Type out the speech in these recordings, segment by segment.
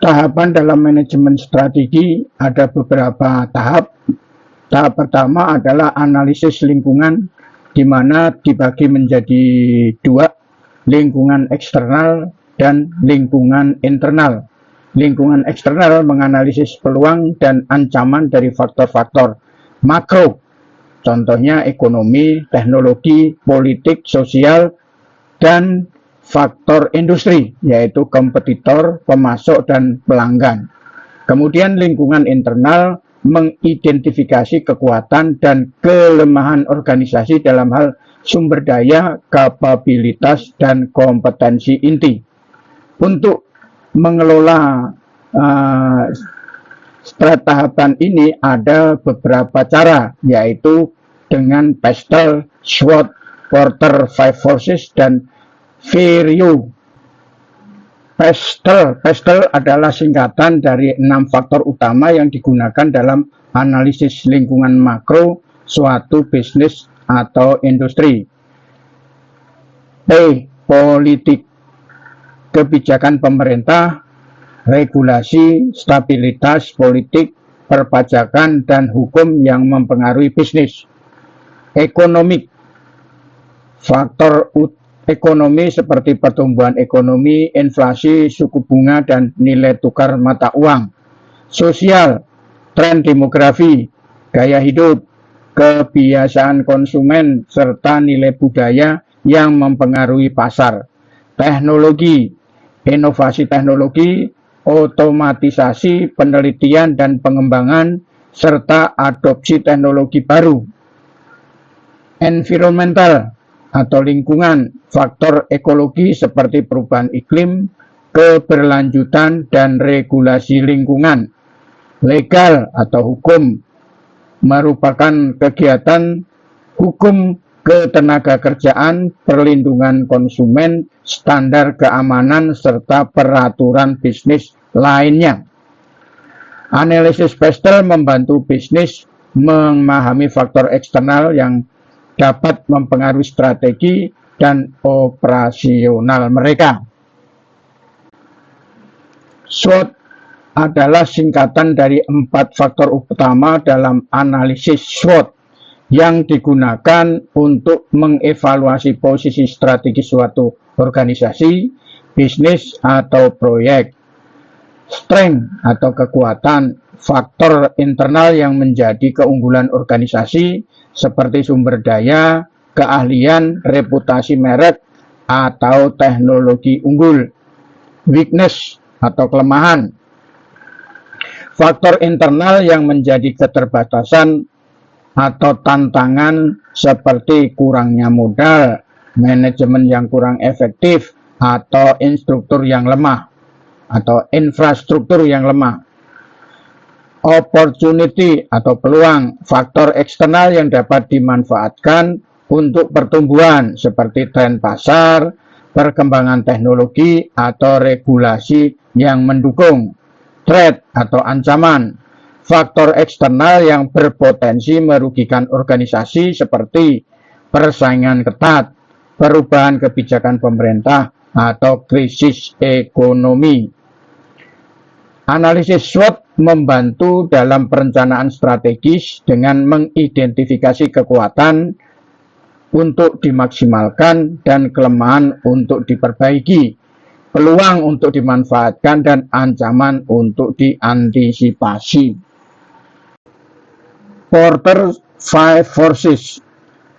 Tahapan dalam manajemen strategi ada beberapa tahap. Tahap pertama adalah analisis lingkungan, di mana dibagi menjadi dua, lingkungan eksternal dan lingkungan internal. Lingkungan eksternal menganalisis peluang dan ancaman dari faktor-faktor makro, contohnya ekonomi, teknologi, politik, sosial, dan faktor industri, yaitu kompetitor, pemasok, dan pelanggan. Kemudian lingkungan internal mengidentifikasi kekuatan dan kelemahan organisasi dalam hal sumber daya, kapabilitas, dan kompetensi inti. Untuk mengelola tahapan ini ada beberapa cara, yaitu dengan Pestel, SWOT, Porter 5 Forces, dan Vireo. Pestel adalah singkatan dari 6 faktor utama yang digunakan dalam analisis lingkungan makro suatu bisnis atau industri. P. Politik, kebijakan pemerintah, regulasi, stabilitas politik, perpajakan, dan hukum yang mempengaruhi bisnis. Ekonomik, faktor ekonomi seperti pertumbuhan ekonomi, inflasi, suku bunga, dan nilai tukar mata uang. Sosial, tren demografi, gaya hidup, kebiasaan konsumen, serta nilai budaya yang mempengaruhi pasar. Teknologi, inovasi teknologi, otomatisasi, penelitian dan pengembangan, serta adopsi teknologi baru. Environmental atau lingkungan, faktor ekologi seperti perubahan iklim, keberlanjutan, dan regulasi lingkungan. Legal atau hukum merupakan kegiatan hukum ketenagakerjaan, perlindungan konsumen, standar keamanan, serta peraturan bisnis lainnya. Analisis Pestel membantu bisnis memahami faktor eksternal yang dapat mempengaruhi strategi dan operasional mereka. SWOT adalah singkatan dari 4 faktor utama dalam analisis SWOT yang digunakan untuk mengevaluasi posisi strategi suatu organisasi, bisnis, atau proyek. Strength atau kekuatan, faktor internal yang menjadi keunggulan organisasi seperti sumber daya, keahlian, reputasi merek, atau teknologi unggul. Weakness atau kelemahan, faktor internal yang menjadi keterbatasan atau tantangan seperti kurangnya modal, manajemen yang kurang efektif, atau instruktur yang lemah, atau infrastruktur yang lemah. Opportunity atau peluang, faktor eksternal yang dapat dimanfaatkan untuk pertumbuhan seperti tren pasar, perkembangan teknologi, atau regulasi yang mendukung. Threat atau ancaman, faktor eksternal yang berpotensi merugikan organisasi seperti persaingan ketat, perubahan kebijakan pemerintah, atau krisis ekonomi. Analisis SWOT membantu dalam perencanaan strategis dengan mengidentifikasi kekuatan untuk dimaksimalkan dan kelemahan untuk diperbaiki, peluang untuk dimanfaatkan, dan ancaman untuk diantisipasi. Porter 5 Forces.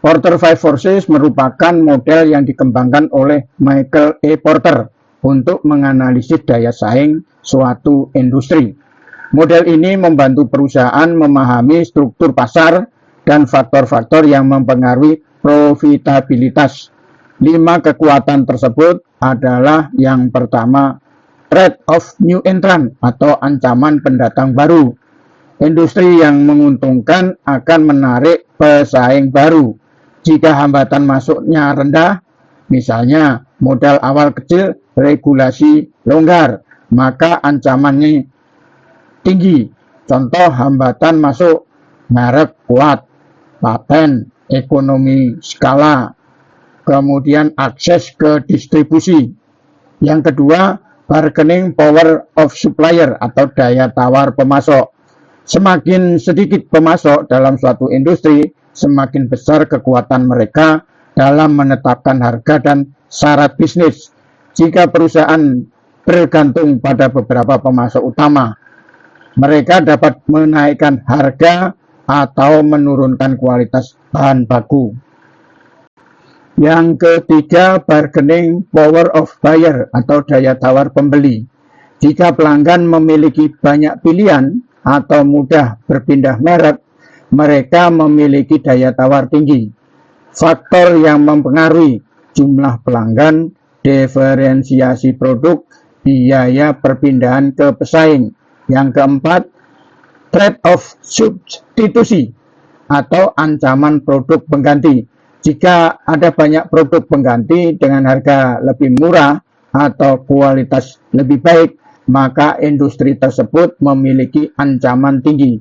Porter 5 Forces merupakan model yang dikembangkan oleh Michael E. Porter untuk menganalisis daya saing suatu industri. Model ini membantu perusahaan memahami struktur pasar dan faktor-faktor yang mempengaruhi profitabilitas. 5 kekuatan tersebut adalah yang pertama, threat of new entrant atau ancaman pendatang baru. Industri yang menguntungkan akan menarik pesaing baru. Jika hambatan masuknya rendah, misalnya modal awal kecil, regulasi longgar, maka ancamannya tinggi. Contoh hambatan masuk, merek kuat, paten, ekonomi skala, kemudian akses ke distribusi. Yang kedua, bargaining power of supplier atau daya tawar pemasok. Semakin sedikit pemasok dalam suatu industri, semakin besar kekuatan mereka dalam menetapkan harga dan syarat bisnis. Jika perusahaan bergantung pada beberapa pemasok utama, mereka dapat menaikkan harga atau menurunkan kualitas bahan baku. Yang ketiga, bargaining power of buyer atau daya tawar pembeli. Jika pelanggan memiliki banyak pilihan atau mudah berpindah merek, mereka memiliki daya tawar tinggi. Faktor yang mempengaruhi jumlah pelanggan, diferensiasi produk, biaya perpindahan ke pesaing. Yang keempat, threat of substitusi atau ancaman produk pengganti. Jika ada banyak produk pengganti dengan harga lebih murah atau kualitas lebih baik, maka industri tersebut memiliki ancaman tinggi.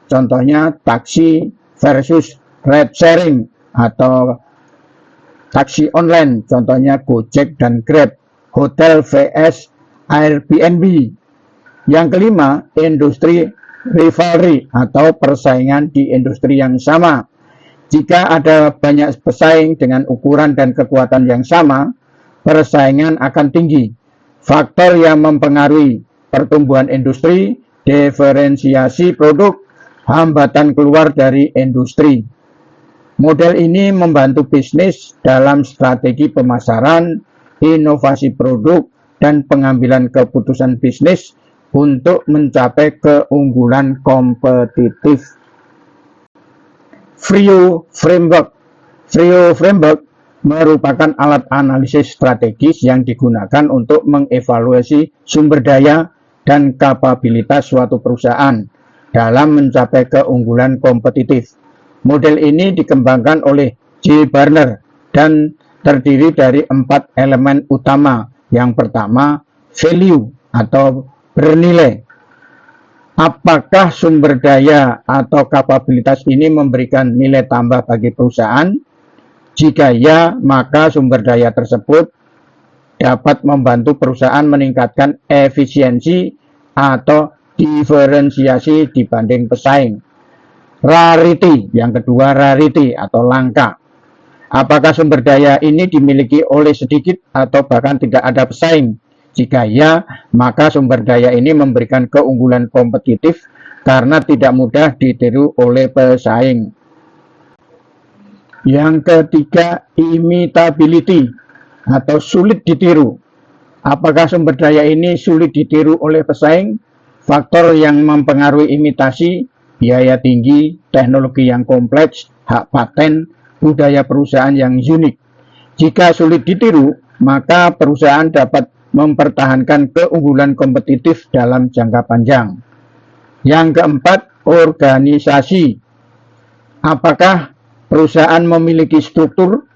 Contohnya taksi versus ride sharing atau taksi online, contohnya Gojek dan Grab, hotel vs Airbnb. Yang kelima, industri rivalry atau persaingan di industri yang sama. Jika ada banyak pesaing dengan ukuran dan kekuatan yang sama, persaingan akan tinggi. Faktor yang mempengaruhi pertumbuhan industri, diferensiasi produk, hambatan keluar dari industri. Model ini membantu bisnis dalam strategi pemasaran, inovasi produk, dan pengambilan keputusan bisnis untuk mencapai keunggulan kompetitif. Frio Framework. Frio Framework merupakan alat analisis strategis yang digunakan untuk mengevaluasi sumber daya dan kapabilitas suatu perusahaan dalam mencapai keunggulan kompetitif. Model ini dikembangkan oleh J. Barner dan terdiri dari 4 elemen utama. Yang pertama, value atau bernilai. Apakah sumber daya atau kapabilitas ini memberikan nilai tambah bagi perusahaan? Jika ya, maka sumber daya tersebut dapat membantu perusahaan meningkatkan efisiensi atau diferensiasi dibanding pesaing. Rarity, yang kedua rarity atau langka. Apakah sumber daya ini dimiliki oleh sedikit atau bahkan tidak ada pesaing? Jika ya, maka sumber daya ini memberikan keunggulan kompetitif karena tidak mudah ditiru oleh pesaing. Yang ketiga, imitability atau sulit ditiru. Apakah sumber daya ini sulit ditiru oleh pesaing? Faktor yang mempengaruhi imitasi, biaya tinggi, teknologi yang kompleks, hak paten, budaya perusahaan yang unik. Jika sulit ditiru, maka perusahaan dapat mempertahankan keunggulan kompetitif dalam jangka panjang. Yang keempat, organisasi. Apakah perusahaan memiliki struktur,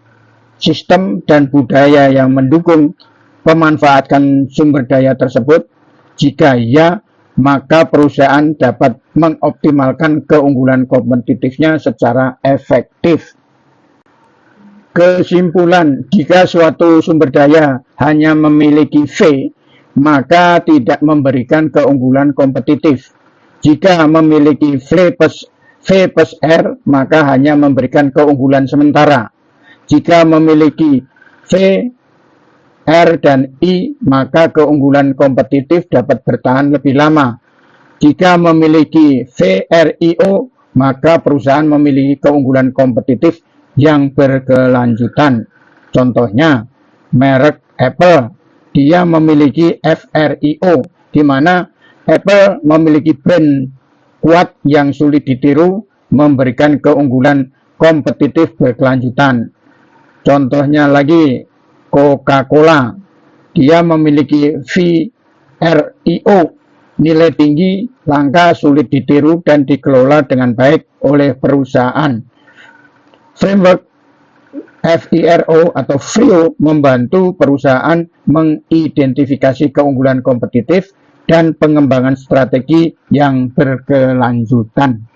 sistem, dan budaya yang mendukung pemanfaatan sumber daya tersebut? Jika ya, maka perusahaan dapat mengoptimalkan keunggulan kompetitifnya secara efektif. Kesimpulan, jika suatu sumber daya hanya memiliki V, maka tidak memberikan keunggulan kompetitif. Jika memiliki V plus R, maka hanya memberikan keunggulan sementara. Jika memiliki V, R, dan I, maka keunggulan kompetitif dapat bertahan lebih lama. Jika memiliki VRIO, maka perusahaan memiliki keunggulan kompetitif yang berkelanjutan. Contohnya, merek Apple, dia memiliki FRIO, di mana Apple memiliki brand kuat yang sulit ditiru, memberikan keunggulan kompetitif berkelanjutan. Contohnya lagi, Coca-Cola, dia memiliki VRIO, nilai tinggi, langka, sulit ditiru, dan dikelola dengan baik oleh perusahaan. Framework FIRO atau FRIO membantu perusahaan mengidentifikasi keunggulan kompetitif dan pengembangan strategi yang berkelanjutan.